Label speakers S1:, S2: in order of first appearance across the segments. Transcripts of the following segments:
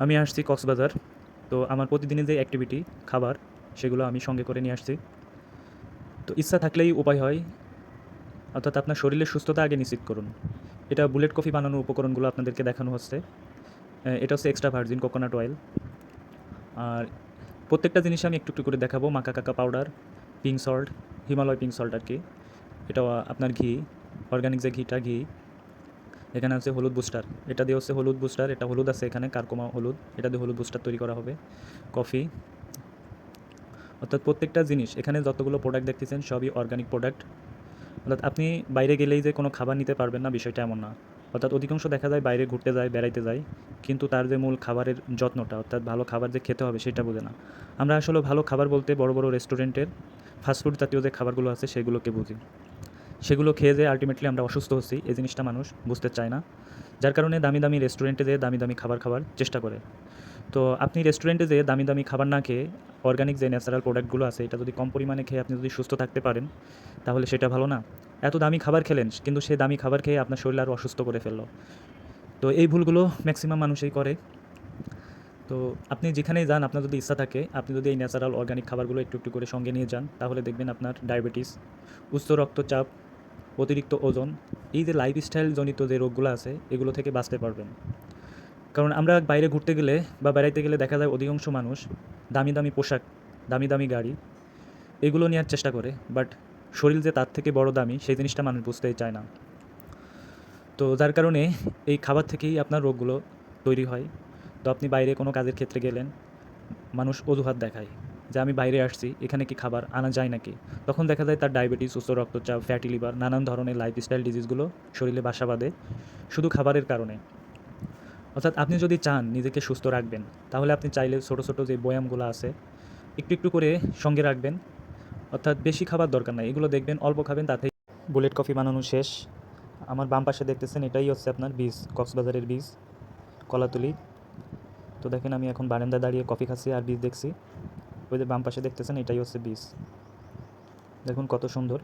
S1: আমি আসছি কক্সবাজার। তো আমার প্রতিদিনের যে অ্যাক্টিভিটি, খাবার, সেগুলো আমি সঙ্গে করে নিয়ে আসছি। তো ইচ্ছা থাকলেই উপায় হয়, অর্থাৎ আপনার শরীরের সুস্থতা আগে নিশ্চিত করুন। এটা বুলেট কফি বানানোর উপকরণগুলো আপনাদেরকে দেখানো হচ্ছে। এটা হচ্ছে এক্সট্রা ভার্জিন কোকোনাট অয়েল। আর প্রত্যেকটা জিনিস আমি একটু একটু করে দেখাবো। Maca cacao powder, pink salt, Himalaya pink salt আর কি। এটাও আপনার ঘি, অর্গানিক যে ঘিটা, ঘি। এখানে আছে হলুদ বুস্টার, এটা দিয়ে হচ্ছে হলুদ বুস্টার, এটা হলুদ আছে এখানে, কারকমা হলুদ, এটা দিয়ে হলুদ বুস্টার তৈরি করা হবে। কফি, অর্থাৎ প্রত্যেকটা জিনিস এখানে যতগুলো প্রোডাক্ট দেখতেছেন সবই অর্গানিক প্রোডাক্ট। অর্থাৎ আপনি বাইরে গেলেই যে কোনো খাবার নিতে পারবেন না, বিষয়টা এমন না। অর্থাৎ অধিকাংশ দেখা যায় বাইরে ঘুরতে যায়, বেড়াইতে যায়, কিন্তু তার যে মূল খাবারের যত্নটা, অর্থাৎ ভালো খাবার যে খেতে হবে সেটা বোঝে না। আমরা আসলে ভালো খাবার বলতে বড় বড় রেস্টুরেন্টের ফাস্টফুড জাতীয় যে খাবারগুলো আছে সেগুলোকে বুঝি। সেগুলো খেয়ে যে আলটিমেটলি আমরা অসুস্থ হচ্ছি, এই জিনিসটা মানুষ বুঝতে চায় না। যার কারণে দামি দামি রেস্টুরেন্টে যেয়ে দামি দামি খাবার খাওয়ার চেষ্টা করে। তো আপনি রেস্টুরেন্টে যেয়ে দামি দামি খাবার না খেয়ে অর্গানিক যে ন্যাচারাল প্রোডাক্টগুলো আছে এটা যদি কম পরিমাণে খেয়ে আপনি যদি সুস্থ থাকতে পারেন, তাহলে সেটা ভালো না? এত দামি খাবার খেলেন কিন্তু সেই দামি খাবার খেয়ে আপনার শরীর আরও অসুস্থ করে ফেললো। তো এই ভুলগুলো ম্যাক্সিমাম মানুষই করে। তো আপনি যেখানেই যান, আপনার যদি ইচ্ছা থাকে, আপনি যদি এই ন্যাচারাল অর্গানিক খাবারগুলো একটু একটু করে সঙ্গে নিয়ে যান, তাহলে দেখবেন আপনার ডায়াবেটিস, উচ্চ রক্তচাপ, অতিরিক্ত ওজন, এই যে লাইফস্টাইল জনিত যে রোগগুলো আছে এগুলো থেকে বাঁচতে পারবেন। কারণ আমরা বাইরে ঘুরতে গেলে বা বেড়াইতে গেলে দেখা যায় অধিকাংশ মানুষ দামি দামি পোশাক, দামি দামি গাড়ি, এগুলো নেওয়ার চেষ্টা করে, বাট শরীর যে তার থেকে বড় দামি সেই জিনিসটা মানুষ বুঝতেই চায় না। তো যার কারণে এই খাবার থেকেই আপনার রোগগুলো তৈরি হয়। তো আপনি বাইরে কোনো কাজের ক্ষেত্রে গেলেন, মানুষ অজুহাত দেখায় যে আমি বাইরে আসছি, এখানে কি খাবার আনা যায় নাকি? তখন দেখা যায় তার ডায়াবেটিস, উচ্চ রক্তচাপ, ফ্যাটি লিভার, নানান ধরনের লাইফস্টাইল ডিজিজগুলো শরীরে বাসা বাঁধে শুধু খাবারের কারণে। অর্থাৎ আপনি যদি চান নিজেকে সুস্থ রাখবেন, তাহলে আপনি চাইলে ছোটো ছোটো যে বয়ামগুলো আছে একটু একটু করে সঙ্গে রাখবেন। অর্থাৎ বেশি খাবার দরকার নাই, এগুলো দেখবেন অল্প খাবেন তাতেই। বুলেট কফি বানানো শেষ। আমার বাম পাশে দেখতেছেন এটাই হচ্ছে আপনার বীজ, কক্সবাজারের বীজ, কলাতুলি। তো দেখেন আমি এখন বারান্দায় দাঁড়িয়ে কফি খাচ্ছি আর বীজ দেখছি। ওই যে বাম পাশে দেখতেছেন এটাই হচ্ছে বীজ, দেখুন কত সুন্দর।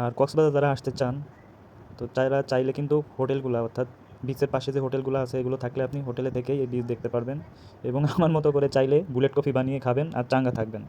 S1: আর কক্সবাজার যারা আসতে চান, তো তারা চাইলে কিন্তু হোটেলগুলো, অর্থাৎ বিচের পাশে যে হোটেলগুলো আছে এগুলো থাকলে আপনি হোটেলে থেকেই এই বীজ দেখতে পারবেন এবং আমার মতো করে চাইলে বুলেট কফি বানিয়ে খাবেন আর চাঙ্গা থাকবেন।